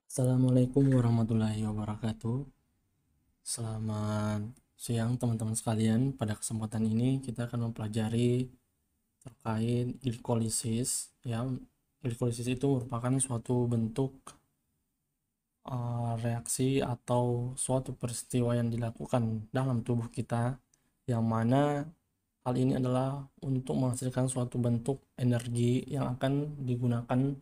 Assalamualaikum warahmatullahi wabarakatuh. Selamat siang teman-teman sekalian. Pada kesempatan ini kita akan mempelajari terkait glikolisis. Ya, glikolisis itu merupakan suatu bentuk reaksi atau suatu peristiwa yang dilakukan dalam tubuh kita, yang mana hal ini adalah untuk menghasilkan suatu bentuk energi yang akan digunakan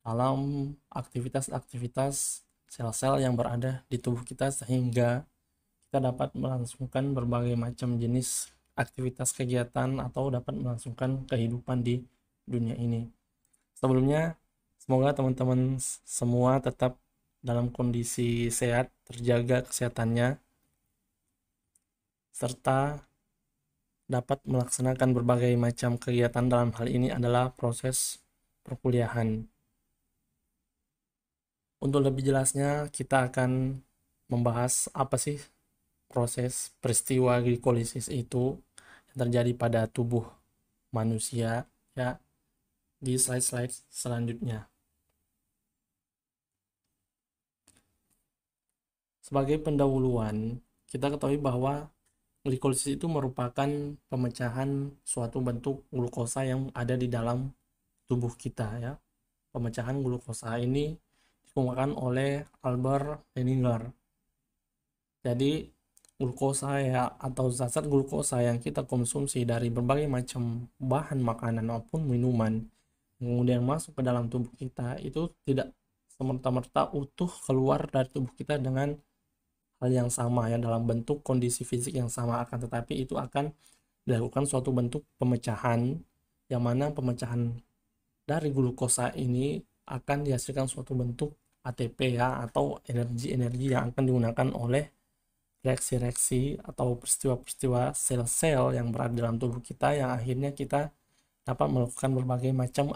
dalam aktivitas-aktivitas sel-sel yang berada di tubuh kita, sehingga kita dapat melangsungkan berbagai macam jenis aktivitas kegiatan atau dapat melangsungkan kehidupan di dunia ini. Sebelumnya, semoga teman-teman semua tetap dalam kondisi sehat, terjaga kesehatannya, serta dapat melaksanakan berbagai macam kegiatan. Dalam hal ini adalah proses perkuliahan. Untuk lebih jelasnya, kita akan membahas apa sih proses peristiwa glikolisis itu yang terjadi pada tubuh manusia, ya, di slide-slide selanjutnya. Sebagai pendahuluan, kita ketahui bahwa glikolisis itu merupakan pemecahan suatu bentuk glukosa yang ada di dalam tubuh kita, ya. Pemecahan glukosa ini dikembangkan oleh Albert Leininger. Jadi glukosa, ya, atau zat-zat glukosa yang kita konsumsi dari berbagai macam bahan makanan maupun minuman kemudian masuk ke dalam tubuh kita, itu tidak semerta-merta utuh keluar dari tubuh kita dengan hal yang sama, ya, dalam bentuk kondisi fisik yang sama, akan tetapi itu akan dilakukan suatu bentuk pemecahan, yang mana pemecahan dari glukosa ini akan dihasilkan suatu bentuk ATP, ya, atau energi-energi yang akan digunakan oleh reaksi-reaksi atau peristiwa-peristiwa sel-sel yang berada dalam tubuh kita, yang akhirnya kita dapat melakukan berbagai macam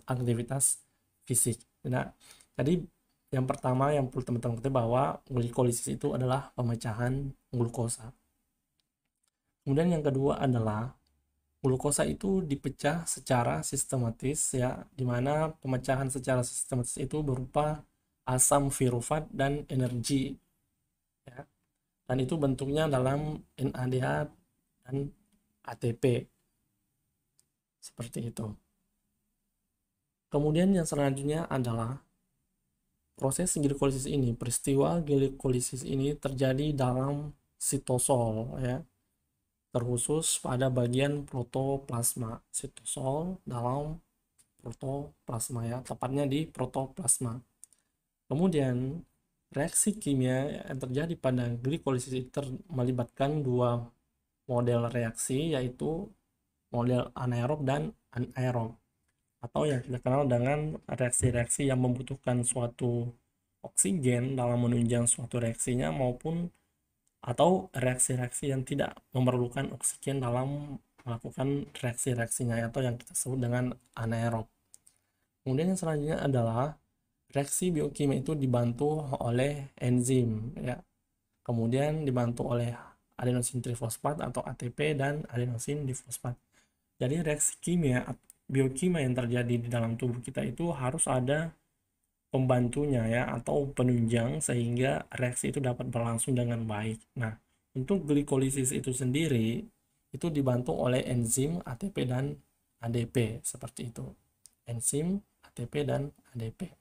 aktivitas fisik. Nah, jadi yang pertama yang perlu teman-teman ketahui bahwa glikolisis itu adalah pemecahan glukosa. Kemudian yang kedua adalah glukosa itu dipecah secara sistematis, ya, dimana pemecahan secara sistematis itu berupa asam pirufat dan energi, ya, dan itu bentuknya dalam NADH dan ATP, seperti itu. Kemudian yang selanjutnya adalah proses glikolisis ini, peristiwa glikolisis ini terjadi dalam sitosol, ya, terkhusus pada bagian protoplasma. Sitosol dalam protoplasma, ya, tepatnya di protoplasma. Kemudian reaksi kimia yang terjadi pada glikolisis itu melibatkan dua model reaksi, yaitu model anaerob dan anaerob, atau yang kita kenal dengan reaksi-reaksi yang membutuhkan suatu oksigen dalam menunjang suatu reaksinya, maupun atau reaksi-reaksi yang tidak memerlukan oksigen dalam melakukan reaksi-reaksinya, atau yang kita sebut dengan anaerob. Kemudian yang selanjutnya adalah reaksi biokimia itu dibantu oleh enzim, ya. Kemudian dibantu oleh adenosin trifosfat atau ATP dan adenosin difosfat. Jadi reaksi kimia biokimia yang terjadi di dalam tubuh kita itu harus ada pembantunya, ya, atau penunjang, sehingga reaksi itu dapat berlangsung dengan baik. Nah, untuk glikolisis itu sendiri itu dibantu oleh enzim ATP dan ADP, seperti itu. Enzim ATP dan ADP.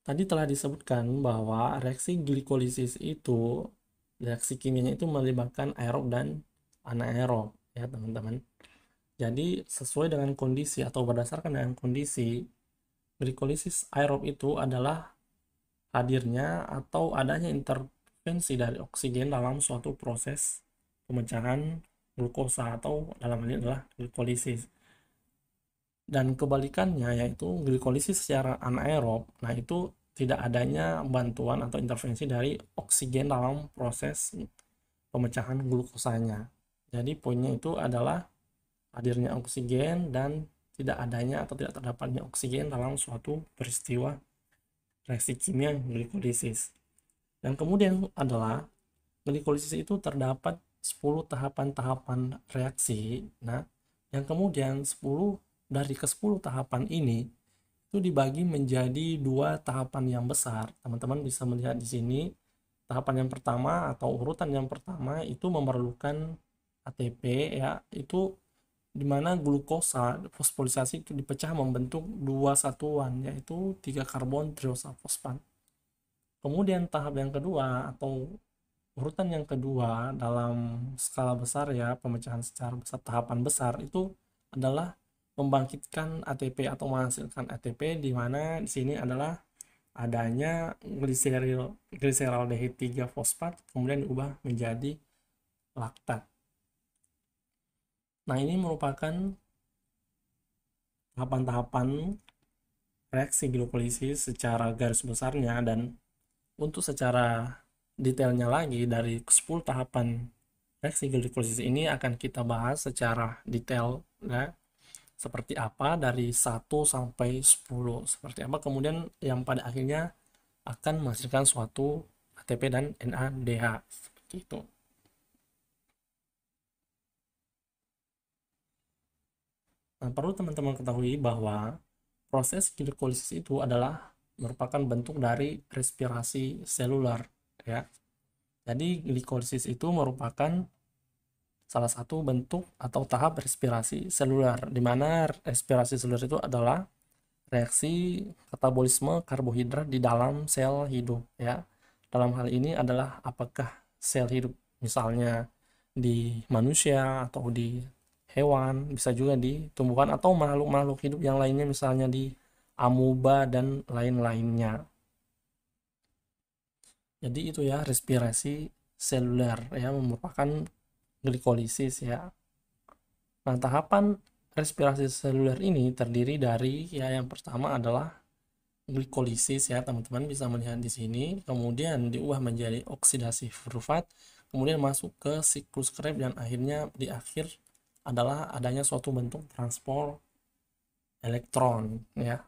Tadi telah disebutkan bahwa reaksi glikolisis itu, reaksi kimianya itu melibatkan aerob dan anaerob, ya teman-teman. Jadi sesuai dengan kondisi atau berdasarkan dengan kondisi, glikolisis aerob itu adalah hadirnya atau adanya intervensi dari oksigen dalam suatu proses pemecahan glukosa, atau dalam hal ini adalah glikolisis. Dan kebalikannya, yaitu glikolisis secara anaerob, nah itu tidak adanya bantuan atau intervensi dari oksigen dalam proses pemecahan glukosanya. Jadi poinnya itu adalah hadirnya oksigen dan tidak adanya atau tidak terdapatnya oksigen dalam suatu peristiwa reaksi kimia glikolisis. Dan kemudian adalah glikolisis itu terdapat 10 tahapan-tahapan reaksi. Nah, yang kemudian 10 dari ke-10 tahapan ini itu dibagi menjadi dua tahapan yang besar. Teman-teman bisa melihat di sini tahapan yang pertama atau urutan yang pertama itu memerlukan ATP ya, itu dimana glukosa fosforisasi itu dipecah membentuk dua satuan yaitu 3 karbon triosa fosfat. Kemudian tahap yang kedua atau urutan yang kedua dalam skala besar ya, pemecahan secara besar tahapan besar itu adalah membangkitkan ATP atau menghasilkan ATP, di mana di sini adalah adanya gliseraldehid 3 fosfat kemudian diubah menjadi laktat. Nah, ini merupakan tahapan-tahapan reaksi glikolisis secara garis besarnya, dan untuk secara detailnya lagi dari 10 tahapan reaksi glikolisis ini akan kita bahas secara detail ya, seperti apa dari 1 sampai 10 seperti apa, kemudian yang pada akhirnya akan menghasilkan suatu ATP dan NADH seperti itu. Nah, perlu teman-teman ketahui bahwa proses glikolisis itu adalah merupakan bentuk dari respirasi seluler ya. Jadi glikolisis itu merupakan salah satu bentuk atau tahap respirasi seluler, di mana respirasi seluler itu adalah reaksi katabolisme karbohidrat di dalam sel hidup ya. Dalam hal ini adalah apakah sel hidup misalnya di manusia atau di hewan, bisa juga di tumbuhan atau makhluk-makhluk hidup yang lainnya misalnya di amuba dan lain-lainnya. Jadi itu ya respirasi seluler ya, merupakan glikolisis ya. Nah, tahapan respirasi seluler ini terdiri dari ya, yang pertama adalah glikolisis ya, teman-teman bisa melihat di sini, kemudian diubah menjadi oksidasi fosfat, kemudian masuk ke siklus Krebs, dan akhirnya di akhir adalah adanya suatu bentuk transport elektron ya.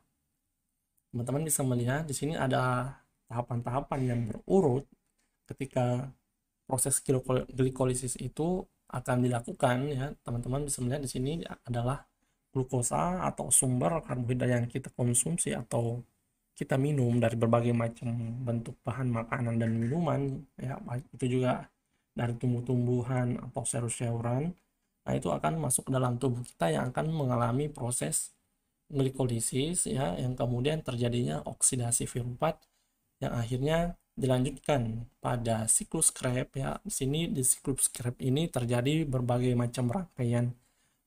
Teman-teman bisa melihat di sini ada tahapan-tahapan yang berurut ketika proses glikolisis itu akan dilakukan ya. Teman-teman bisa melihat di sini adalah glukosa atau sumber karbohidrat yang kita konsumsi atau kita minum dari berbagai macam bentuk bahan makanan dan minuman ya, baik itu juga dari tumbuh-tumbuhan atau sayur-sayuran. Nah, itu akan masuk ke dalam tubuh kita yang akan mengalami proses glikolisis ya, yang kemudian terjadinya oksidasi fosfat yang akhirnya dilanjutkan pada siklus Krebs ya. Di sini di siklus Krebs ini terjadi berbagai macam rangkaian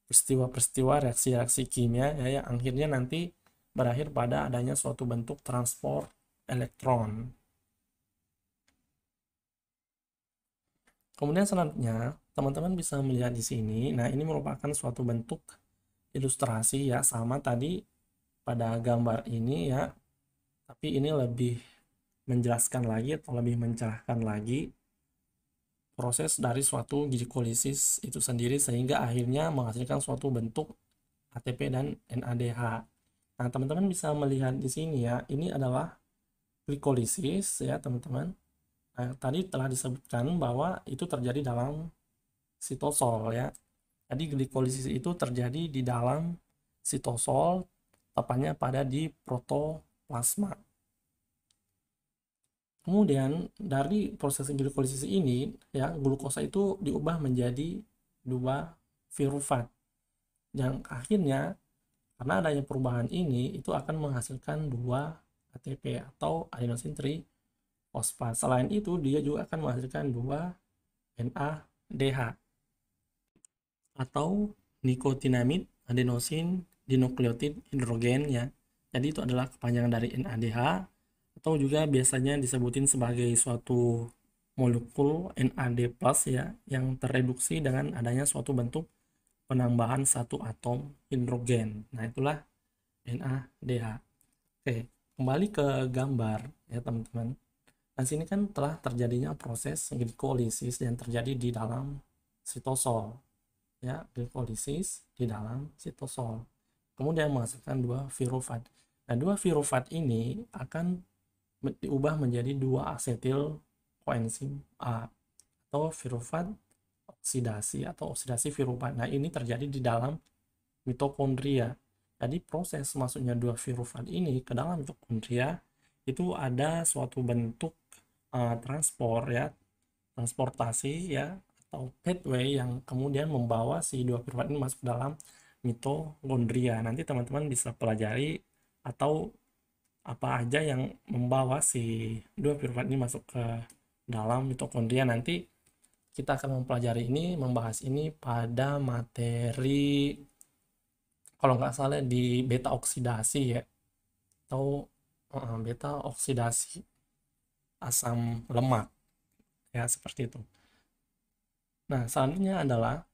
peristiwa-peristiwa reaksi-reaksi kimia ya, yang akhirnya nanti berakhir pada adanya suatu bentuk transport elektron. Kemudian selanjutnya teman-teman bisa melihat di sini. Nah, ini merupakan suatu bentuk ilustrasi ya, sama tadi pada gambar ini ya, tapi ini lebih menjelaskan lagi atau lebih mencerahkan lagi proses dari suatu glikolisis itu sendiri sehingga akhirnya menghasilkan suatu bentuk ATP dan NADH. Nah, teman-teman bisa melihat di sini ya, ini adalah glikolisis ya, teman-teman. Nah, tadi telah disebutkan bahwa itu terjadi dalam sitosol ya. Jadi glikolisis itu terjadi di dalam sitosol, tepatnya pada di protoplasma. Kemudian dari proses glikolisis ini ya, glukosa itu diubah menjadi 2 pirufat. Yang akhirnya karena adanya perubahan ini itu akan menghasilkan 2 ATP atau adenosin trifosfat. Selain itu dia juga akan menghasilkan 2 NADH atau nikotinamid adenosin dinukleotid hidrogen ya. Jadi itu adalah kepanjangan dari NADH, atau juga biasanya disebutin sebagai suatu molekul NAD+ ya, yang tereduksi dengan adanya suatu bentuk penambahan satu atom hidrogen. Nah, itulah NADH. Oke, kembali ke gambar ya, teman-teman. Nah, sini kan telah terjadinya proses glikolisis yang terjadi di dalam sitosol ya, glikolisis di dalam sitosol, kemudian menghasilkan 2 pirufat. Nah, 2 pirufat ini akan diubah menjadi 2 asetil koenzim A atau pirufat oksidasi atau oksidasi pirufat. Nah, ini terjadi di dalam mitokondria. Jadi proses masuknya dua pirufat ini ke dalam mitokondria itu ada suatu bentuk transportasi ya, atau pathway yang kemudian membawa si dua pirufat ini masuk dalam mitokondria. Nanti teman-teman bisa pelajari atau apa aja yang membawa si dua pirufat ini masuk ke dalam mitokondria. Nanti kita akan mempelajari ini, membahas ini pada materi kalau nggak salah di beta oksidasi ya, atau beta oksidasi asam lemak ya, seperti itu. Nah, selanjutnya adalah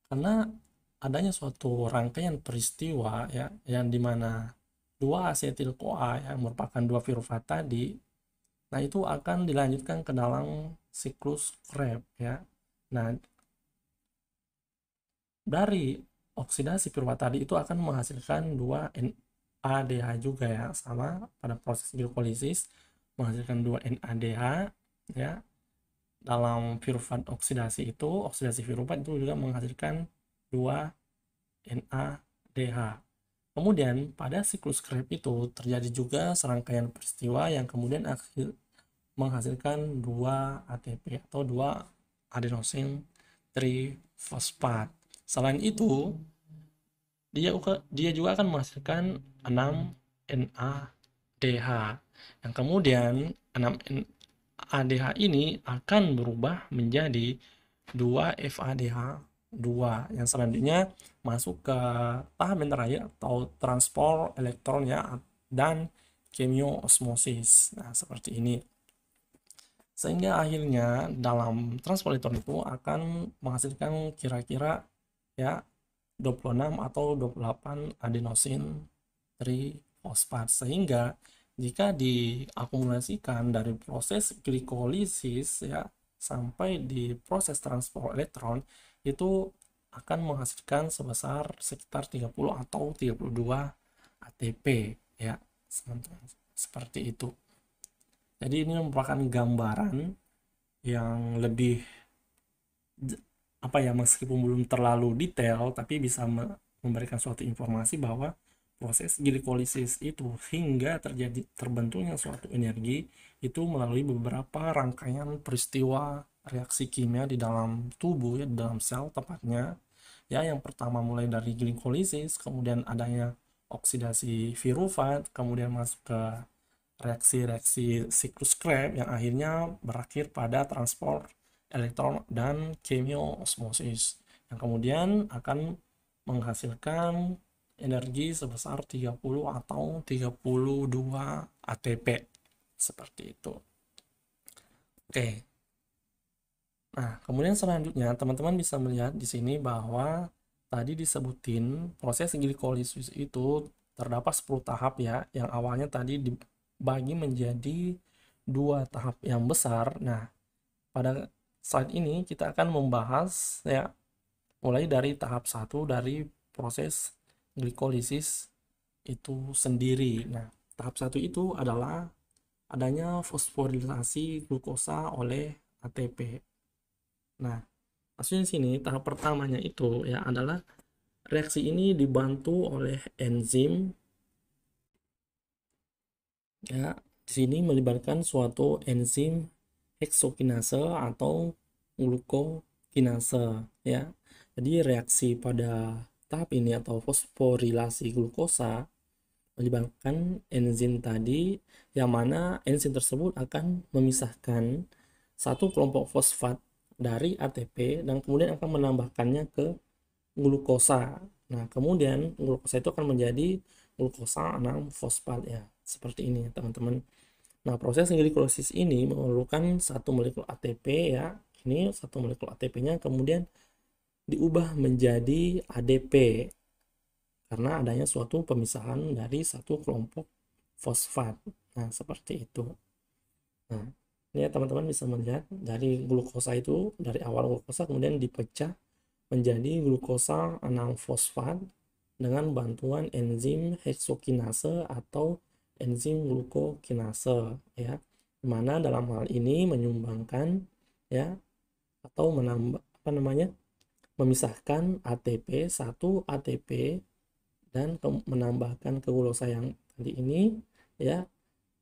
karena adanya suatu rangkaian peristiwa ya, yang dimana dua asetil CoA yang merupakan dua pirufat tadi, nah itu akan dilanjutkan ke dalam siklus Krebs ya. Nah, dari oksidasi pirufat tadi itu akan menghasilkan dua NADH juga ya, sama pada proses glikolisis menghasilkan dua NADH ya. Dalam pirufat oksidasi itu, oksidasi pirufat itu juga menghasilkan dua NADH. Kemudian pada siklus Krebs itu terjadi juga serangkaian peristiwa yang kemudian menghasilkan dua ATP atau dua adenosine trifosfat. Selain itu, dia juga akan menghasilkan 6 NADH. Yang kemudian 6 NADH ini akan berubah menjadi 2 FADH 2 yang selanjutnya masuk ke tahap yang terakhir atau transport elektron ya, dan kemioosmosis. Nah, seperti ini. Sehingga akhirnya dalam transport elektron itu akan menghasilkan kira-kira ya 26 atau 28 adenosin trifosfat. Sehingga jika diakumulasikan dari proses glikolisis ya sampai di proses transport elektron, itu akan menghasilkan sebesar sekitar 30 atau 32 ATP ya, seperti itu. Jadi ini merupakan gambaran yang lebih apa ya, meskipun belum terlalu detail tapi bisa memberikan suatu informasi bahwa proses glikolisis itu hingga terbentuknya suatu energi itu melalui beberapa rangkaian peristiwa reaksi kimia di dalam tubuh ya, di dalam sel tepatnya ya. Yang pertama mulai dari glikolisis, kemudian adanya oksidasi pirufat, kemudian masuk ke reaksi-reaksi siklus Krebs yang akhirnya berakhir pada transport elektron dan kemioosmosis yang kemudian akan menghasilkan energi sebesar 30 atau 32 ATP seperti itu. Oke. Nah, kemudian selanjutnya teman-teman bisa melihat di sini bahwa tadi disebutin proses glikolisis itu terdapat 10 tahap ya, yang awalnya tadi dibagi menjadi 2 tahap yang besar. Nah, pada saat ini kita akan membahas ya mulai dari tahap 1 dari proses glikolisis itu sendiri. Nah, tahap 1 itu adalah adanya fosforilisasi glukosa oleh ATP. Nah, maksudnya sini tahap pertamanya itu ya adalah reaksi ini dibantu oleh enzim ya. Di sini melibatkan suatu enzim heksokinase atau glukokinase ya. Jadi reaksi pada tahap ini atau fosforilasi glukosa melibatkan enzim tadi, yang mana enzim tersebut akan memisahkan satu kelompok fosfat dari ATP dan kemudian akan menambahkannya ke glukosa. Nah, kemudian glukosa itu akan menjadi glukosa 6 fosfat ya. Seperti ini ya, teman-teman. Nah, proses glikolisis ini memerlukan satu molekul ATP ya. Ini satu molekul ATP-nya kemudian diubah menjadi ADP karena adanya suatu pemisahan dari satu kelompok fosfat. Nah, seperti itu. Nah, ini ya teman-teman bisa melihat dari glukosa itu, dari awal glukosa kemudian dipecah menjadi glukosa 6 fosfat dengan bantuan enzim heksokinase atau enzim glukokinase ya. mana dalam hal ini menyumbangkan ya atau menambah memisahkan ATP, satu ATP dan menambahkan ke glukosa yang tadi ini ya,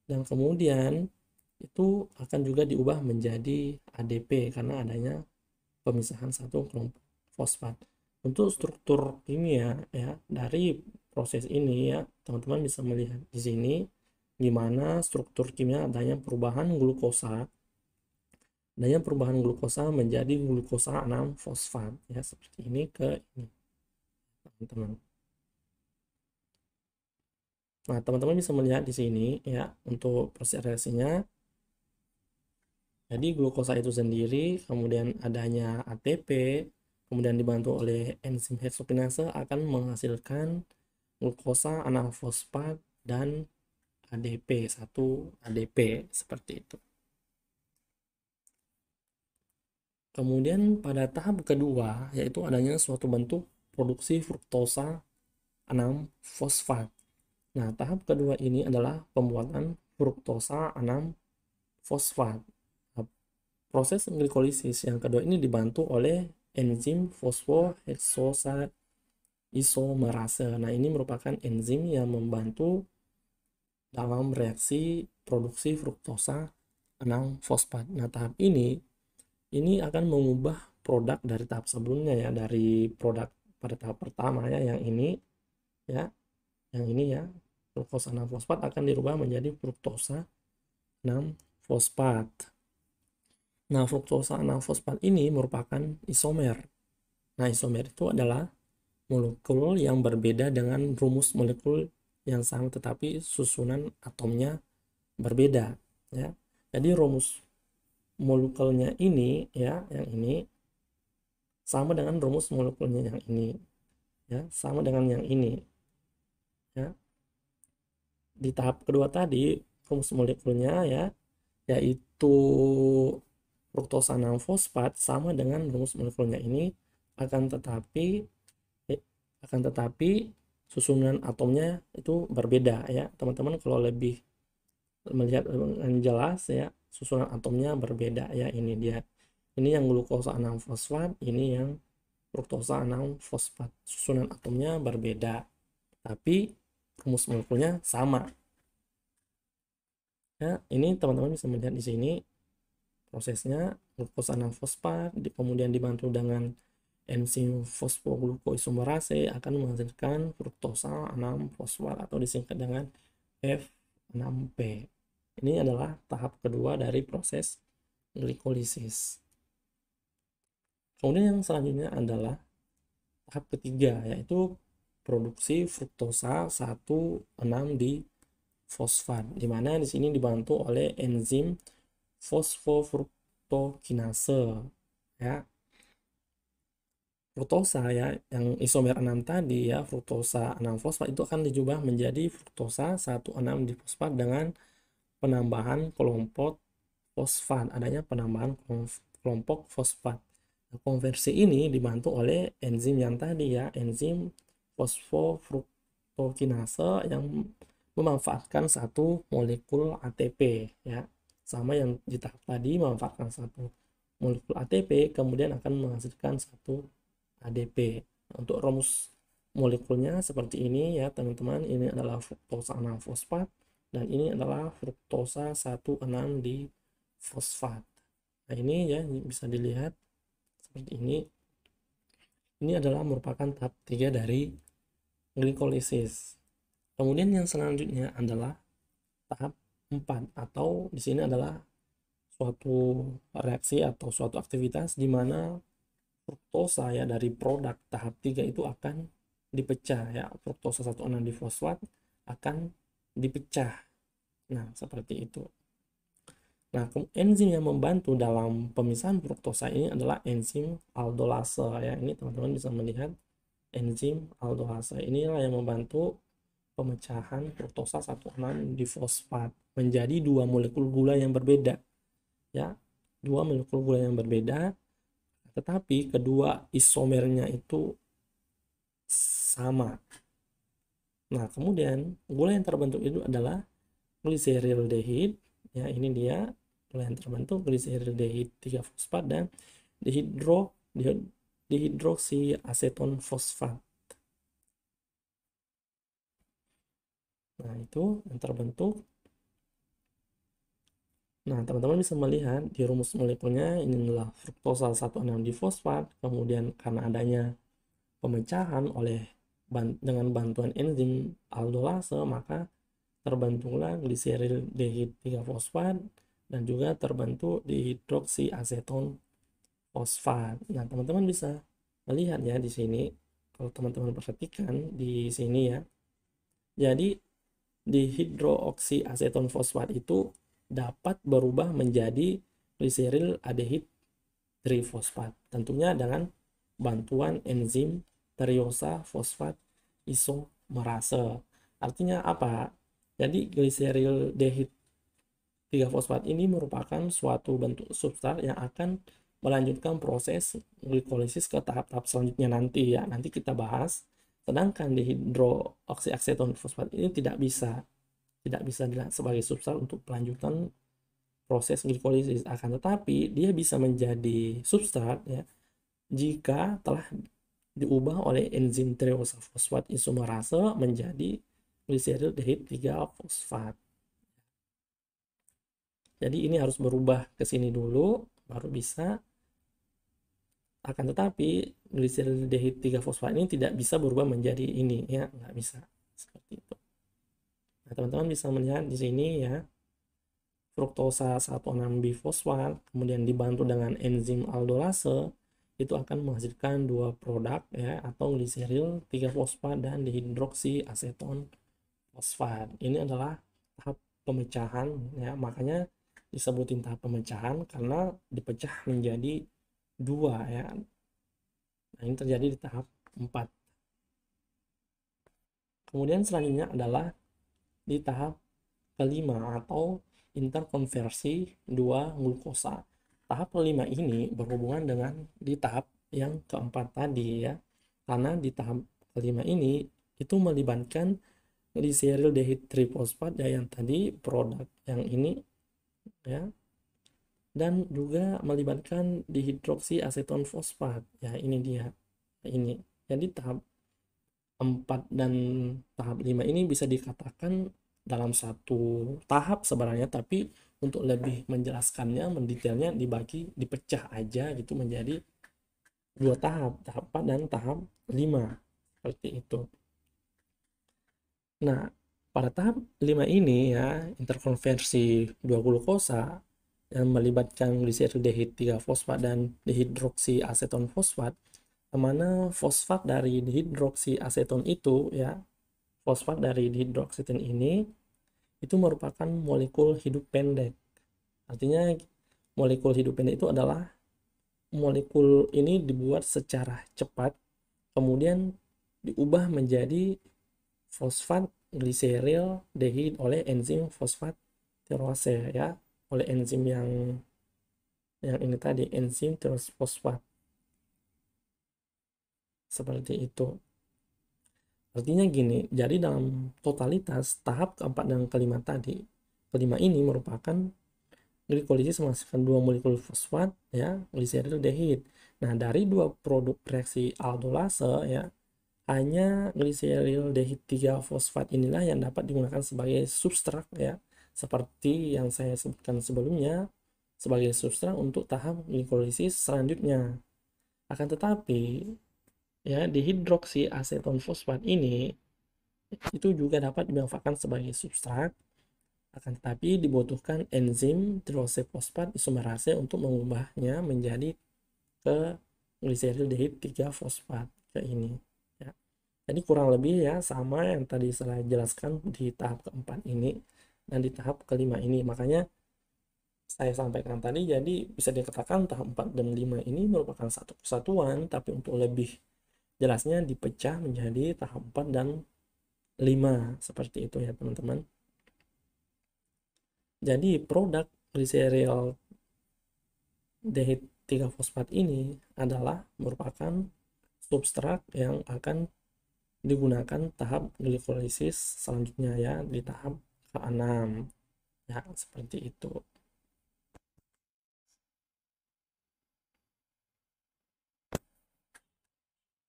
dan kemudian itu akan juga diubah menjadi ADP karena adanya pemisahan satu kelompok fosfat. Untuk struktur kimia ya dari proses ini ya, teman-teman bisa melihat di sini gimana struktur kimia adanya perubahan glukosa menjadi glukosa 6 fosfat ya, seperti ini ke ini teman-teman. Nah, teman-teman bisa melihat di sini ya untuk proses reaksinya. Jadi glukosa itu sendiri, kemudian adanya ATP, kemudian dibantu oleh enzim heksokinase akan menghasilkan glukosa 6 fosfat dan ADP, 1 ADP seperti itu. Kemudian pada tahap kedua yaitu adanya suatu bentuk produksi fruktosa 6 fosfat. Nah, tahap kedua ini adalah pembuatan fruktosa 6 fosfat. Proses glikolisis yang kedua ini dibantu oleh enzim fosfoheksosa isomerase. Nah, ini merupakan enzim yang membantu dalam reaksi produksi fruktosa 6 fosfat. Nah, tahap ini akan mengubah produk dari tahap sebelumnya ya, dari produk pada tahap pertama ya, yang ini ya, fruktosa 6 fosfat akan dirubah menjadi fruktosa 6 fosfat. Nah, fruktosa 6 fosfat ini merupakan isomer. Nah, isomer itu adalah molekul yang berbeda dengan rumus molekul yang sama tetapi susunan atomnya berbeda ya. Jadi rumus molekulnya ini ya, yang ini sama dengan rumus molekulnya yang ini ya, sama dengan yang ini ya. Di tahap kedua tadi rumus molekulnya ya, yaitu fruktosa 6 fosfat sama dengan rumus molekulnya ini, akan tetapi susunan atomnya itu berbeda ya teman-teman. Kalau lebih melihat dengan jelas ya, susunan atomnya berbeda ya, ini dia, ini yang glukosa 6 fosfat, ini yang fruktosa 6 fosfat, susunan atomnya berbeda tapi rumus molekulnya sama ya. Ini teman-teman bisa melihat di sini prosesnya, glukosa 6 fosfat kemudian dibantu dengan enzim fosfoglukoisomerase akan menghasilkan fruktosa 6 fosfat atau disingkat dengan F6P. Ini adalah tahap kedua dari proses glikolisis. Kemudian yang selanjutnya adalah tahap ketiga, yaitu produksi fruktosa 1,6 di fosfat, di mana di sini dibantu oleh enzim fosfofruktokinase ya. Fruktosa ya, yang isomer 6 tadi ya, fruktosa 6 fosfat itu akan diubah menjadi fruktosa 1,6 di fosfat dengan penambahan kelompok fosfat, adanya penambahan kelompok fosfat. Nah, konversi ini dibantu oleh enzim yang tadi ya, enzim fosfofruktokinase yang memanfaatkan satu molekul ATP ya, sama yang di tahap tadi memanfaatkan satu molekul ATP kemudian akan menghasilkan satu ADP. Untuk rumus molekulnya seperti ini ya teman-teman, ini adalah fruktosa 6 fosfat dan ini adalah fruktosa 1,6 di fosfat. Nah, ini ya bisa dilihat seperti ini. Ini adalah merupakan tahap 3 dari glikolisis. Kemudian yang selanjutnya adalah tahap 4, atau di sini adalah suatu reaksi atau suatu aktivitas di mana fruktosa ya dari produk tahap 3 itu akan dipecah ya, fruktosa 1,6 di fosfat akan dipecah. Nah, seperti itu. Nah, enzim yang membantu dalam pemisahan fruktosa ini adalah enzim aldolase ya. Ini teman-teman bisa melihat enzim aldolase. Inilah yang membantu pemecahan fruktosa 1,6 di fosfat menjadi dua molekul gula yang berbeda ya, dua molekul gula yang berbeda tetapi kedua isomernya itu sama. Nah, kemudian gula yang terbentuk itu adalah gliserildehid ya, ini dia molekul yang terbentuk gliserildehid 3 fosfat dan dihidroksiaseton fosfat. Nah, itu yang terbentuk. Nah, teman-teman bisa melihat di rumus molekulnya ini adalah fruktosa 1,6 difosfat, kemudian karena adanya pemecahan dengan bantuan enzim aldolase, maka terbentuklah gliserildehid 3 fosfat dan juga terbentuk dihidroksiaseton fosfat. Nah, teman-teman bisa melihat ya di sini, kalau teman-teman perhatikan di sini ya. Jadi dihidroksiaseton fosfat itu dapat berubah menjadi gliseril aldehid trifosfat, tentunya dengan bantuan enzim teriosa fosfat isomerase. Artinya apa? Jadi gliserildehid 3 fosfat ini merupakan suatu bentuk substrat yang akan melanjutkan proses glikolisis ke tahap-tahap selanjutnya nanti ya. Nanti kita bahas. Sedangkan dihidroksiaseton fosfat ini tidak bisa dilihat sebagai substrat untuk pelanjutan proses glikolisis, akan tetapi dia bisa menjadi substrat ya jika telah diubah oleh enzim triosa fosfat isomerase menjadi gliserildehid 3 fosfat. Jadi ini harus berubah ke sini dulu baru bisa. Akan tetapi gliserildehid 3 fosfat ini tidak bisa berubah menjadi ini ya, nggak bisa seperti itu. Nah, teman-teman bisa melihat di sini ya, fruktosa 1,6 bifosfat kemudian dibantu dengan enzim aldolase itu akan menghasilkan dua produk ya, atau gliseril 3 fosfat dan dihidroksiaseton fosfat. Ini adalah tahap pemecahan ya, makanya disebutin tahap pemecahan karena dipecah menjadi dua ya. Nah, ini terjadi di tahap 4. Kemudian selanjutnya adalah di tahap kelima atau interkonversi 2 glukosa. Tahap kelima ini berhubungan dengan di tahap yang keempat tadi ya. Karena di tahap kelima ini itu melibatkan gliserildehid trifosfat ya, yang tadi produk yang ini ya, dan juga melibatkan dihidroksiaseton fosfat ya, ini dia ini. Jadi tahap 4 dan tahap 5 ini bisa dikatakan dalam satu tahap sebenarnya, tapi untuk lebih menjelaskannya, mendetailnya dipecah aja gitu menjadi dua tahap, tahap 4 dan tahap 5 seperti itu. Nah, pada tahap 5 ini ya, interkonversi 2 glukosa yang melibatkan gliserildehid 3 fosfat dan dihidroksiaseton fosfat, mana fosfat dari dihidroksiaseton itu ya, fosfat dari dihidroksiaseton ini itu merupakan molekul hidup pendek. Artinya molekul hidup pendek itu adalah molekul ini dibuat secara cepat kemudian diubah menjadi fosfat gliseril dehid oleh enzim fosfat terose ya, oleh enzim yang ini tadi, enzim fosfat seperti itu. Artinya gini, jadi dalam totalitas tahap keempat dan kelima tadi, kelima ini merupakan glikolisis menghasilkan dua molekul fosfat ya, gliserildehid. Nah, dari dua produk reaksi aldolase ya, hanya gliserildehid 3 fosfat inilah yang dapat digunakan sebagai substrat ya, seperti yang saya sebutkan sebelumnya, sebagai substrat untuk tahap glikolisis selanjutnya. Akan tetapi ya, dihidroksiaseton fosfat ini itu juga dapat dimanfaatkan sebagai substrat, akan tetapi dibutuhkan enzim tirose fosfat isomerase untuk mengubahnya menjadi ke gliserildehid 3 fosfat ke ini ya. Jadi kurang lebih ya sama yang tadi saya jelaskan di tahap keempat ini dan di tahap kelima ini. Makanya saya sampaikan tadi, jadi bisa dikatakan tahap 4 dan 5 ini merupakan satu kesatuan, tapi untuk lebih jelasnya dipecah menjadi tahap 4 dan 5 seperti itu ya teman-teman. Jadi produk gliseril dehid 3 fosfat ini adalah merupakan substrat yang akan digunakan tahap glikolisis selanjutnya ya, di tahap ke-6 ya, seperti itu.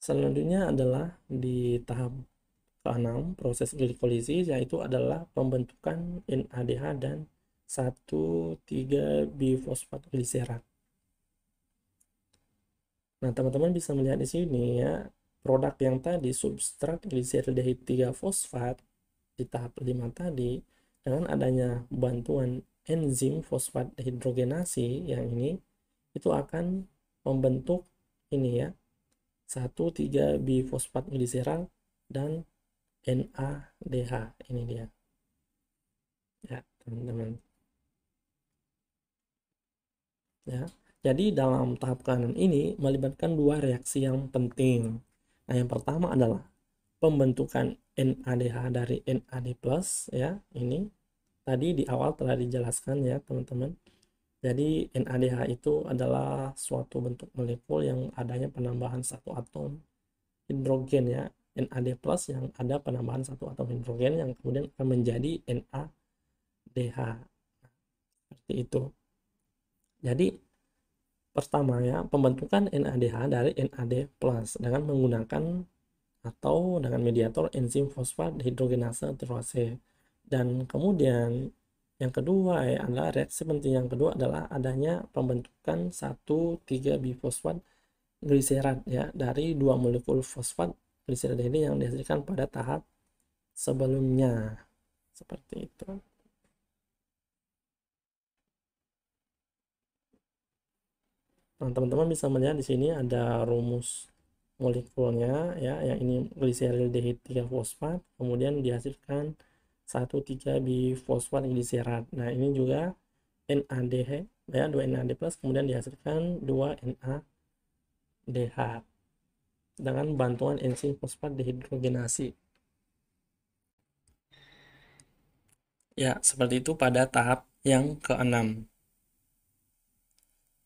Selanjutnya adalah di tahap ke-6 proses glikolisis, yaitu adalah pembentukan NADH dan 1,3-bifosfat gliserat. Nah, teman-teman bisa melihat di sini ya, produk yang tadi substrat gliseraldehid 3 fosfat di tahap 5 tadi, dengan adanya bantuan enzim fosfat dehidrogenasi yang ini, itu akan membentuk ini ya, 1,3-bifosfat gliserol dan NADH. Ini dia ya teman-teman ya. Jadi dalam tahap kanan ini melibatkan dua reaksi yang penting. Nah, yang pertama adalah pembentukan NADH dari NAD+ ya. Ini tadi di awal telah dijelaskan ya teman-teman. Jadi NADH itu adalah suatu bentuk molekul yang adanya penambahan satu atom hidrogen ya, NAD+ yang ada penambahan satu atom hidrogen yang kemudian akan menjadi NADH seperti itu. Jadi pertama ya, pembentukan NADH dari NAD+ dengan menggunakan atau dengan mediator enzim fosfat dehidrogenase terase. Dan kemudian yang kedua ya, adalah reaksi penting yang kedua adalah adanya pembentukan 1,3-bifosfat gliserat ya dari dua molekul fosfat gliserat ini yang dihasilkan pada tahap sebelumnya. Seperti itu. Nah, teman-teman bisa melihat di sini ada rumus molekulnya ya, yang ini gliseraldehid 3 fosfat, kemudian dihasilkan 1,3-bifosfat gliserat. Nah, ini juga NADH ya, 2 NAD+, kemudian dihasilkan 2 NADH dengan bantuan enzim fosfat dehidrogenasi. Ya, seperti itu pada tahap yang ke-6.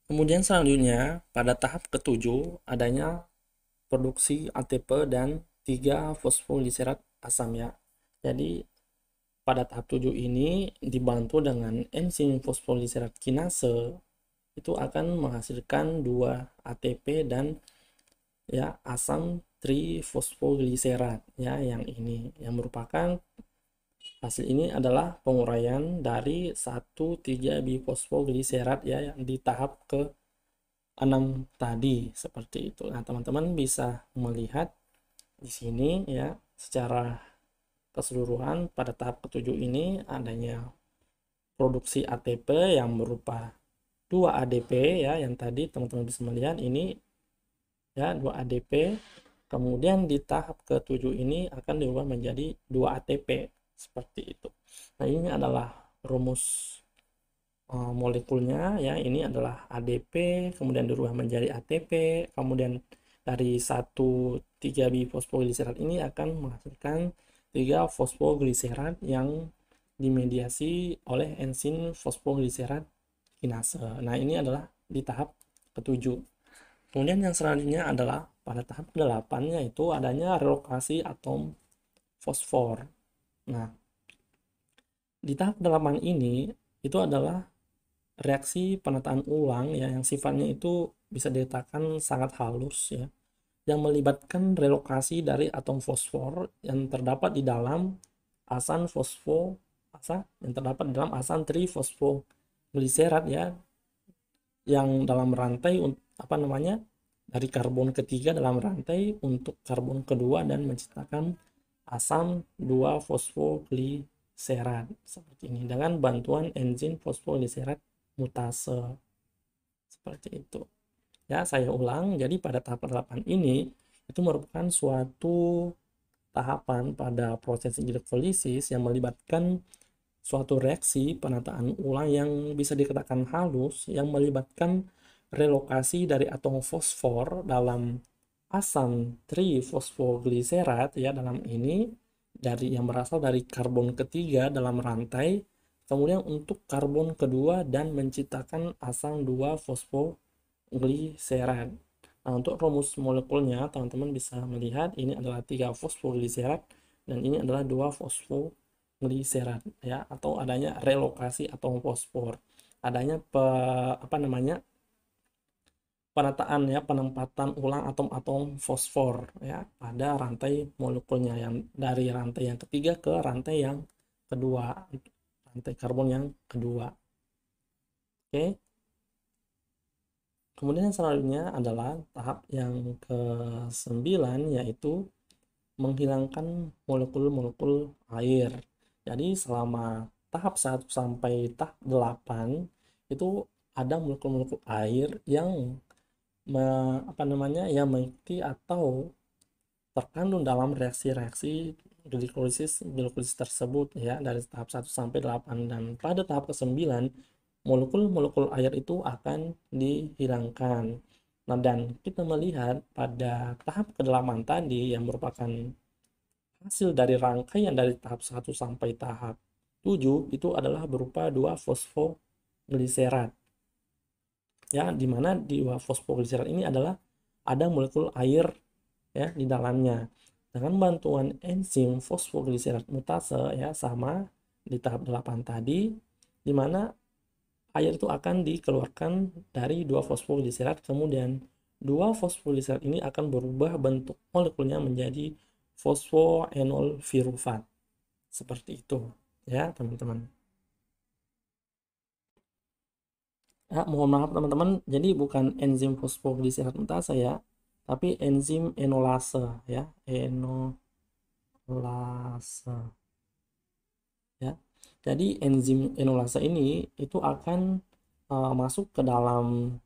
Kemudian selanjutnya pada tahap ke-7 adanya produksi ATP dan 3 fosfoliserat asam ya. Jadi pada tahap 7 ini dibantu dengan enzim fosfoliserat kinase itu akan menghasilkan 2 ATP dan ya asam trifosfoliserat ya, yang ini yang merupakan hasil ini adalah penguraian dari 1,3-bifosfoliserat ya, yang di tahap ke-6 tadi seperti itu. Nah, teman-teman bisa melihat di sini ya secara keseluruhan pada tahap ke-7 ini adanya produksi ATP yang berupa 2 ADP ya, yang tadi teman-teman bisa melihat ini ya 2 ADP. Kemudian di tahap ke-7 ini akan diubah menjadi 2 ATP seperti itu. Nah, ini adalah rumus molekulnya ya. Ini adalah ADP kemudian dirubah menjadi ATP, kemudian dari 1,3-bifosfoliserat ini akan menghasilkan 3 fosfogliserat yang dimediasi oleh enzim fosfogliserat kinase. Nah, ini adalah di tahap ke-7. Kemudian yang selanjutnya adalah pada tahap ke-8, yaitu adanya relokasi atom fosfor. Nah, di tahap ke-8 ini itu adalah reaksi penataan ulang ya, yang sifatnya itu bisa dikatakan sangat halus ya, yang melibatkan relokasi dari atom fosfor yang terdapat di dalam asan fosfoasa yang terdapat di dalam asan trifosfogliserat ya, yang dalam rantai apa namanya dari karbon ketiga dalam rantai untuk karbon kedua dan menciptakan asam 2-fosfogliserat seperti ini dengan bantuan enzim fosfogliserat mutase seperti itu ya. Saya ulang, jadi pada tahap 8 ini itu merupakan suatu tahapan pada proses glikolisis yang melibatkan suatu reaksi penataan ulang yang bisa dikatakan halus, yang melibatkan relokasi dari atom fosfor dalam asam trifosfogliserat ya, dalam ini dari yang berasal dari karbon ketiga dalam rantai, kemudian untuk karbon kedua dan menciptakan asam 2-fosfogliserat. Nah, untuk rumus molekulnya teman-teman bisa melihat ini adalah 3 fosfogliserat dan ini adalah 2 fosfogliserat ya, atau adanya relokasi atom fosfor, adanya apa namanya penataan ya, penempatan ulang atom-atom fosfor ya pada rantai molekulnya, yang dari rantai yang ketiga ke rantai yang kedua, rantai karbon yang kedua. Oke. Kemudian selanjutnya adalah tahap yang ke-9, yaitu menghilangkan molekul-molekul air. Jadi selama tahap 1 sampai tahap 8 itu ada molekul-molekul air yang mengikuti atau terkandung dalam reaksi-reaksi glikolisis tersebut ya, dari tahap 1 sampai 8. Dan pada tahap ke-9 molekul-molekul air itu akan dihilangkan. Nah, dan kita melihat pada tahap ke-8 tadi yang merupakan hasil dari rangkaian dari tahap 1 sampai tahap 7 itu adalah berupa 2 fosfogliserat. Ya, di mana di 2 fosfogliserat ini adalah ada molekul air ya di dalamnya. Dengan bantuan enzim fosfogliserat mutase ya, sama di tahap 8 tadi, di mana air itu akan dikeluarkan dari 2 fosfogliserat, kemudian 2 fosfogliserat ini akan berubah bentuk molekulnya menjadi fosfoenol virufat. Seperti itu ya, teman-teman. Ya, mohon maaf teman-teman, jadi bukan enzim fosfogliserat mutase ya, tapi enzim enolase ya, enolase ya. Jadi enzim enolase ini itu akan masuk ke dalam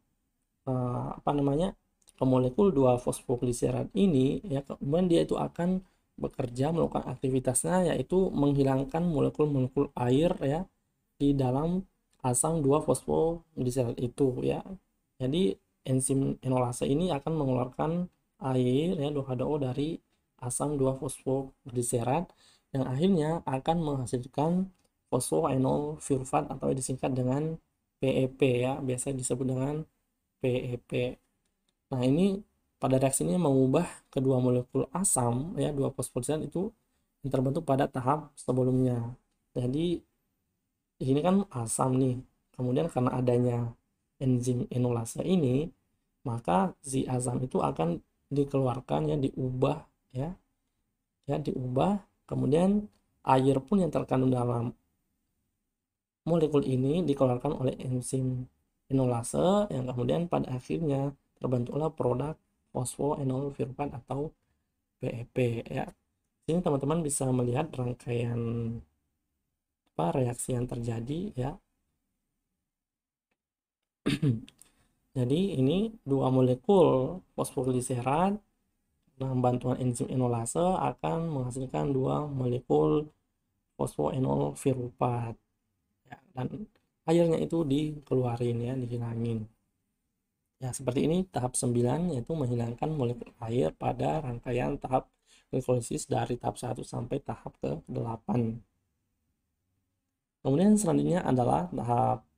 ke molekul 2 fosfogliserat ini ya, kemudian dia itu akan bekerja melakukan aktivitasnya, yaitu menghilangkan molekul-molekul air ya di dalam asam 2 fosfogliserat itu ya. Jadi enzim enolase ini akan mengeluarkan air ya, 2H2O dari asam 2 fosfogliserat yang akhirnya akan menghasilkan fosfoenol virufat atau disingkat dengan PEP ya, biasa disebut dengan PEP. Nah, ini pada reaksi ini mengubah kedua molekul asam ya, 2 fosforilat itu yang terbentuk pada tahap sebelumnya. Jadi ini kan asam nih. Kemudian karena adanya enzim enolase ini, maka si asam itu akan dikeluarkan ya, diubah ya. Ya, diubah. Kemudian air pun yang terkandung dalam molekul ini dikeluarkan oleh enzim enolase yang kemudian pada akhirnya terbentuklah produk fosfoenol virufat atau PEP ya. Sini teman-teman bisa melihat rangkaian reaksi yang terjadi ya. Jadi ini 2 molekul fosfogliserat dengan bantuan enzim enolase akan menghasilkan 2 molekul fosfoenol virufat ya, dan airnya itu dikeluarin ya, dihilangin. Ya, seperti ini tahap 9, yaitu menghilangkan molekul air pada rangkaian tahap glikolisis dari tahap 1 sampai tahap ke-8. Kemudian selanjutnya adalah tahap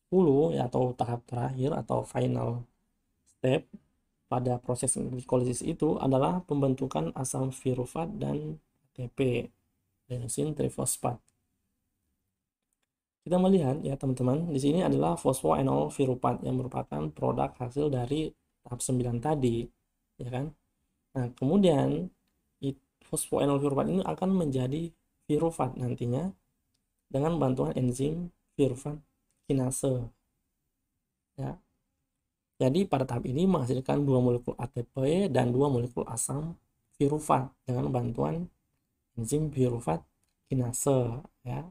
10 ya, atau tahap terakhir atau final step pada proses glikolisis itu adalah pembentukan asam virufat dan ATP, adenosin trifosfat. Kita melihat ya teman-teman, di sini adalah fosfoenol virufat yang merupakan produk hasil dari tahap 9 tadi, ya kan? Nah, kemudian fosfoenol virufat ini akan menjadi virufat nantinya dengan bantuan enzim virufat kinase. Ya. Jadi pada tahap ini menghasilkan 2 molekul ATP dan 2 molekul asam virufat dengan bantuan enzim virufat kinase ya.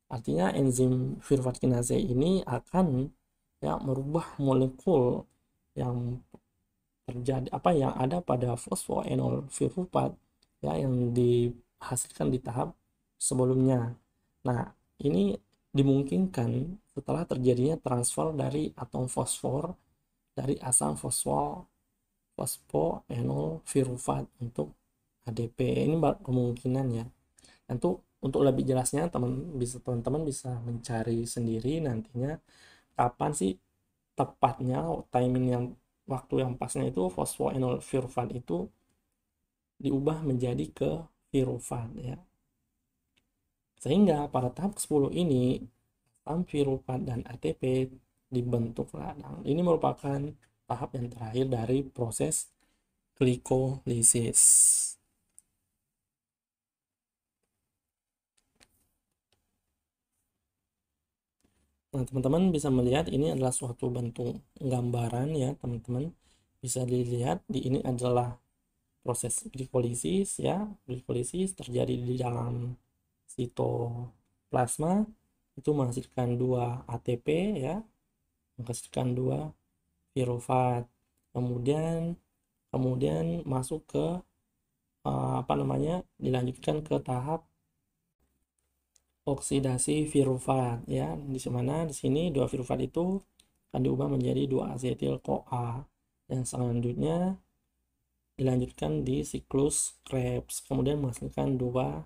Artinya enzim virufat kinase ini akan ya merubah molekul yang terjadi yang ada pada fosfoenol virufat ya, yang dihasilkan di tahap sebelumnya. Nah, ini dimungkinkan setelah terjadinya transfer dari atom fosfor dari asam fosfoenol virufat untuk ADP. Ini kemungkinan ya. Tentu untuk lebih jelasnya teman-teman bisa mencari sendiri nantinya kapan sih tepatnya timing yang waktu yang pasnya itu fosfoenol virufat itu diubah menjadi ke virufat ya. Sehingga pada tahap ke-10 ini asam virufat dan ATP dibentuklah. Nah, ini merupakan tahap yang terakhir dari proses glikolisis. Nah, teman-teman bisa melihat ini adalah suatu bentuk gambaran ya, teman-teman. Bisa dilihat di ini adalah proses glikolisis ya. Glikolisis terjadi di dalam sitoplasma, itu menghasilkan 2 ATP ya, menghasilkan 2 pirufat. Kemudian masuk ke dilanjutkan ke tahap oksidasi pirufat ya, di mana di sini 2 pirufat itu akan diubah menjadi 2 asetil CoA, yang selanjutnya dilanjutkan di siklus Krebs, kemudian menghasilkan 2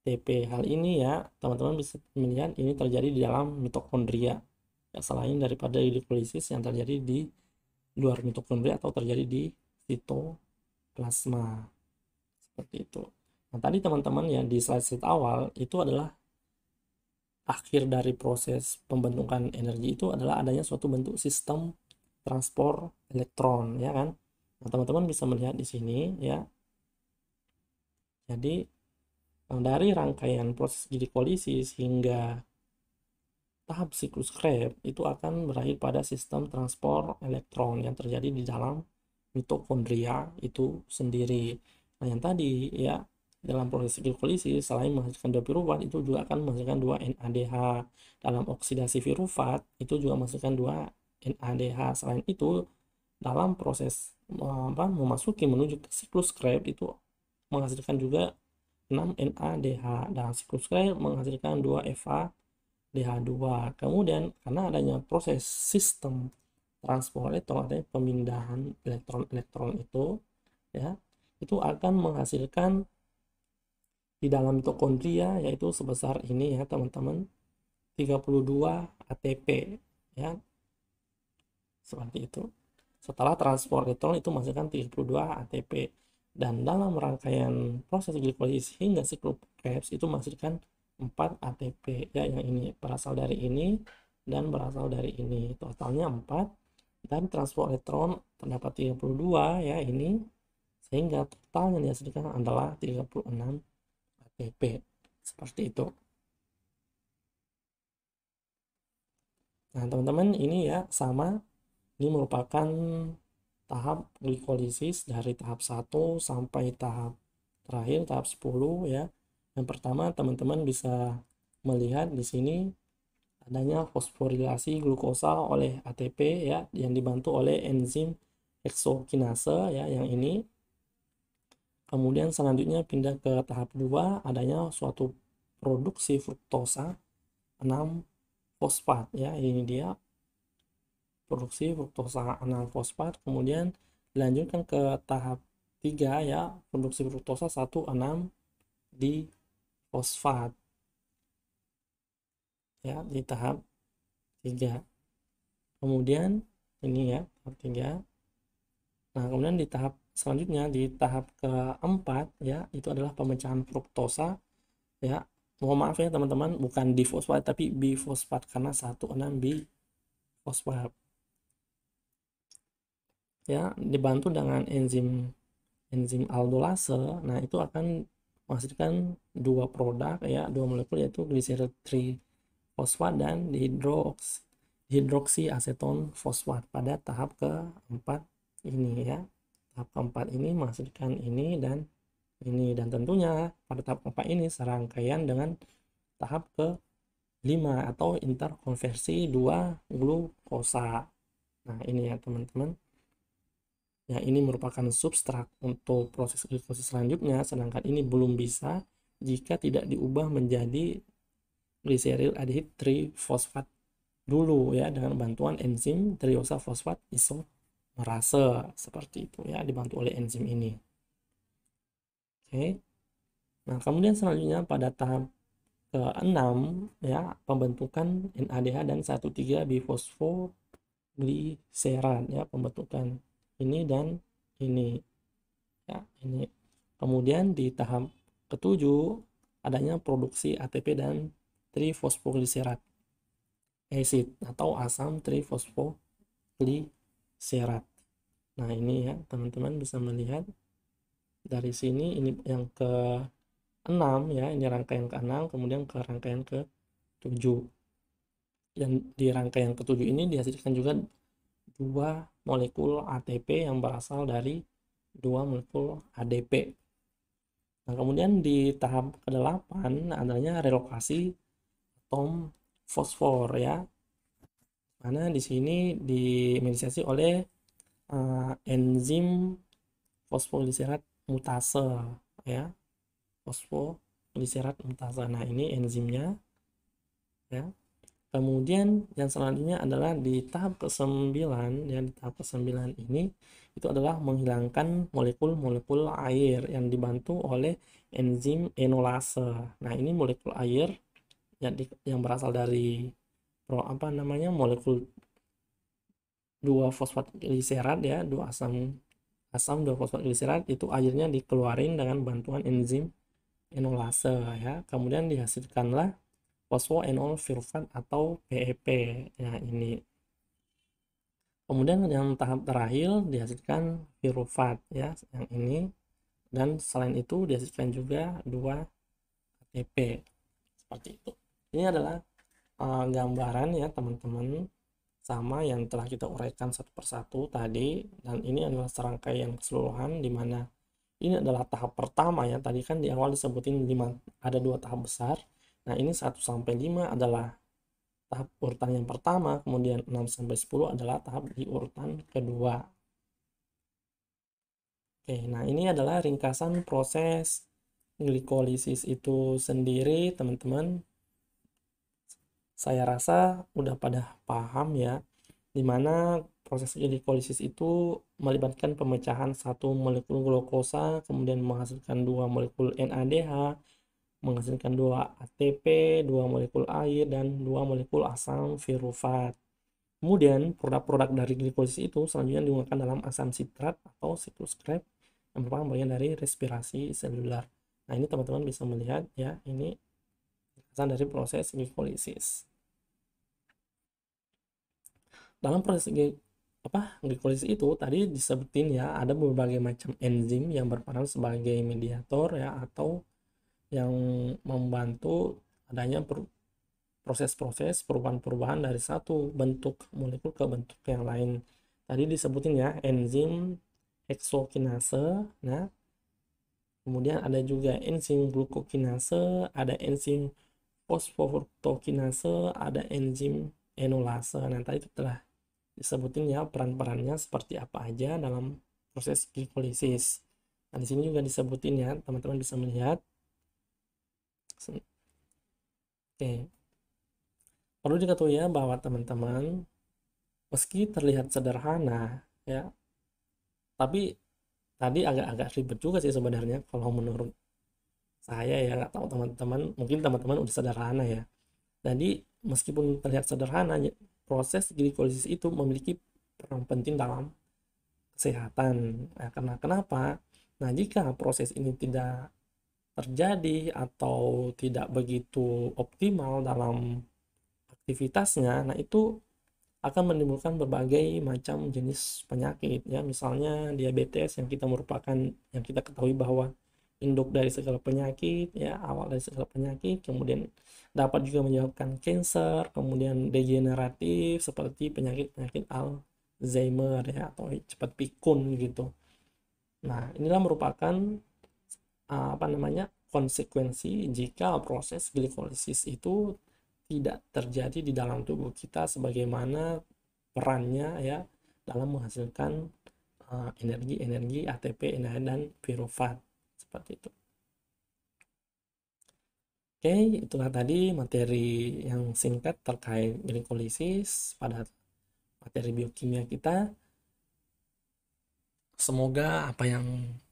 ATP. Hal ini ya teman-teman bisa melihat ini terjadi di dalam mitokondria ya, selain daripada glikolisis yang terjadi di luar mitokondria atau terjadi di sitoplasma, seperti itu. Nah, tadi teman-teman ya di slide awal itu adalah akhir dari proses pembentukan energi, itu adalah adanya suatu bentuk sistem transport elektron ya kan. Nah, teman-teman bisa melihat di sini ya. Jadi dari rangkaian proses glikolisis hingga tahap siklus Krebs itu akan berakhir pada sistem transport elektron yang terjadi di dalam mitokondria itu sendiri. Nah, yang tadi ya, dalam proses glikolisis selain menghasilkan 2 pirufat itu juga akan menghasilkan 2 NADH. Dalam oksidasi pirufat itu juga menghasilkan 2 NADH. Selain itu dalam proses memasuki menuju ke siklus Krebs itu menghasilkan juga 6 NADH. Dalam siklus Krebs menghasilkan 2 DH2. Kemudian karena adanya proses sistem transport elektron, artinya pemindahan elektron-elektron itu ya, itu akan menghasilkan di dalam mitokondria yaitu sebesar ini ya teman-teman, 32 ATP ya, seperti itu. Setelah transport elektron itu menghasilkan 32 ATP, dan dalam rangkaian proses glikolisis hingga siklus Krebs itu menghasilkan 4 ATP ya, yang ini berasal dari ini dan berasal dari ini, totalnya 4, dan transport elektron terdapat 32 ya ini, sehingga total yang dihasilkan adalah 36 ATP, seperti itu. Nah teman-teman, ini ya sama, ini merupakan tahap glikolisis dari tahap 1 sampai tahap terakhir tahap 10 ya. Yang pertama teman-teman bisa melihat di sini adanya fosforilasi glukosa oleh ATP ya, yang dibantu oleh enzim heksokinase ya, yang ini. Kemudian selanjutnya pindah ke tahap 2, adanya suatu produksi fruktosa 6 fosfat ya, ini dia produksi fruktosa 6 fosfat. Kemudian dilanjutkan ke tahap 3 ya, produksi fruktosa 1,6 di fosfat ya, di tahap 3. Kemudian ini ya tahap 3. Nah kemudian di tahap selanjutnya, di tahap keempat ya, itu adalah pemecahan fruktosa ya. Mohon maaf ya teman-teman, bukan difosfat tapi bifosfat, karena 1,6 bifosfat ya, dibantu dengan enzim aldolase. Nah itu akan menghasilkan 2 produk ya, 2 molekul, yaitu gliseril trifosfat dan hidroksiaseton fosfat pada tahap keempat ini ya. Tahap keempat ini menghasilkan ini dan ini, dan tentunya pada tahap keempat ini serangkaian dengan tahap ke-5 atau interkonversi 2 glukosa. Nah ini ya teman-teman ya, ini merupakan substrat untuk proses glikolisis selanjutnya, sedangkan ini belum bisa jika tidak diubah menjadi gliseril aldehid trifosfat dulu ya, dengan bantuan enzim triosa fosfat isomerase, seperti itu ya, dibantu oleh enzim ini. Oke. Nah kemudian selanjutnya pada tahap ke-6 ya, pembentukan NADH dan 1,3 bifosfogliserat ya, pembentukan ini dan ini ya, ini. Kemudian di tahap ke-7 adanya produksi ATP dan trifosfogliserat acid atau asam trifosfogliserat gliserat. Nah, ini ya, teman-teman bisa melihat dari sini, ini yang ke-6 ya, ini rangkaian ke-6, kemudian ke rangkaian ke-7. Yang di rangkaian ke-7 ini dihasilkan juga 2 molekul ATP yang berasal dari 2 molekul ADP. Nah, kemudian di tahap ke-8 adanya relokasi atom fosfor ya. Mana di sini dimediasi oleh enzim fosfogliserat mutase ya. Fosfogliserat mutase. Nah, ini enzimnya ya. Kemudian yang selanjutnya adalah di tahap ke-9 ya, di tahap ke-9 ini itu adalah menghilangkan molekul-molekul air yang dibantu oleh enzim enolase. Nah, ini molekul air yang berasal dari molekul 2 fosfat gliserat ya, 2 asam 2 fosfat gliserat, itu airnya dikeluarin dengan bantuan enzim enolase ya. Kemudian dihasilkanlah fosfoenol pirufat atau PEP ya, ini. Kemudian yang tahap terakhir dihasilkan pirufat ya, yang ini. Dan selain itu dihasilkan juga 2 ATP seperti itu. Ini adalah gambaran ya teman-teman, sama yang telah kita uraikan satu persatu tadi, dan ini adalah serangkaian keseluruhan di mana ini adalah tahap pertama ya. Tadi kan di awal disebutin 5, ada 2 tahap besar. Nah, ini 1 sampai 5 adalah tahap urutan yang pertama, kemudian 6 sampai 10 adalah tahap di urutan kedua. Oke, nah ini adalah ringkasan proses glikolisis itu sendiri, teman-teman. Saya rasa udah pada paham ya, dimana proses glikolisis itu melibatkan pemecahan satu molekul glukosa, kemudian menghasilkan 2 molekul NADH, menghasilkan 2 ATP, 2 molekul air, dan 2 molekul asam pirufat. Kemudian produk-produk dari glikolisis itu selanjutnya digunakan dalam asam sitrat atau siklus Krebs yang merupakan bagian dari respirasi seluler. Nah, ini teman-teman bisa melihat ya, ini ringkasan dari proses glikolisis. Dalam proses glikolisis itu tadi disebutin ya, ada berbagai macam enzim yang berperan sebagai mediator ya, atau yang membantu adanya proses-proses perubahan-perubahan dari satu bentuk molekul ke bentuk yang lain. Tadi disebutin ya, enzim heksokinase. Nah, kemudian ada juga enzim glukokinase, ada enzim fosfofruktokinase, ada enzim enolase. Nah, tadi itu telah disebutin ya peran-perannya seperti apa aja dalam proses glikolisis. Nah, di sini juga disebutin ya, teman-teman bisa melihat. Oke. Perlu diketahui ya bahwa teman-teman, meski terlihat sederhana ya, tapi tadi agak-agak ribet juga sih sebenarnya kalau menurut saya ya. Nggak tahu teman-teman, mungkin teman-teman udah sederhana ya. Jadi meskipun terlihat sederhana, proses glikolisis itu memiliki peran penting dalam kesehatan. Nah, karena kenapa? Nah, jika proses ini tidak terjadi atau tidak begitu optimal dalam aktivitasnya, nah itu akan menimbulkan berbagai macam jenis penyakit ya, misalnya diabetes yang kita ketahui bahwa induk dari segala penyakit ya, awal dari segala penyakit, kemudian dapat juga menyebabkan kanker, kemudian degeneratif seperti penyakit-penyakit Alzheimer ya, atau cepat pikun gitu. Nah, inilah merupakan konsekuensi jika proses glikolisis itu tidak terjadi di dalam tubuh kita sebagaimana perannya ya dalam menghasilkan energi-energi ATP, NAD, dan pirufat seperti itu. Oke, itulah tadi materi yang singkat terkait glikolisis pada materi biokimia kita. Semoga apa yang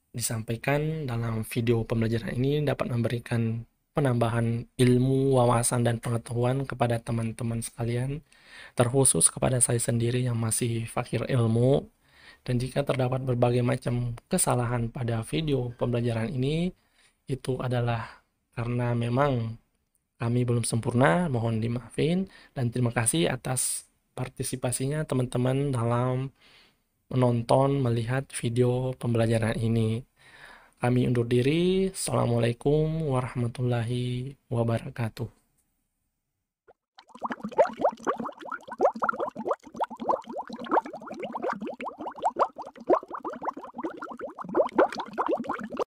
disampaikan dalam video pembelajaran ini dapat memberikan penambahan ilmu, wawasan, dan pengetahuan kepada teman-teman sekalian, terkhusus kepada saya sendiri yang masih fakir ilmu. Dan jika terdapat berbagai macam kesalahan pada video pembelajaran ini, itu adalah karena memang kami belum sempurna, mohon dimaafin. Dan terima kasih atas partisipasinya teman-teman dalam menonton, melihat video pembelajaran ini. Kami undur diri. Assalamualaikum warahmatullahi wabarakatuh.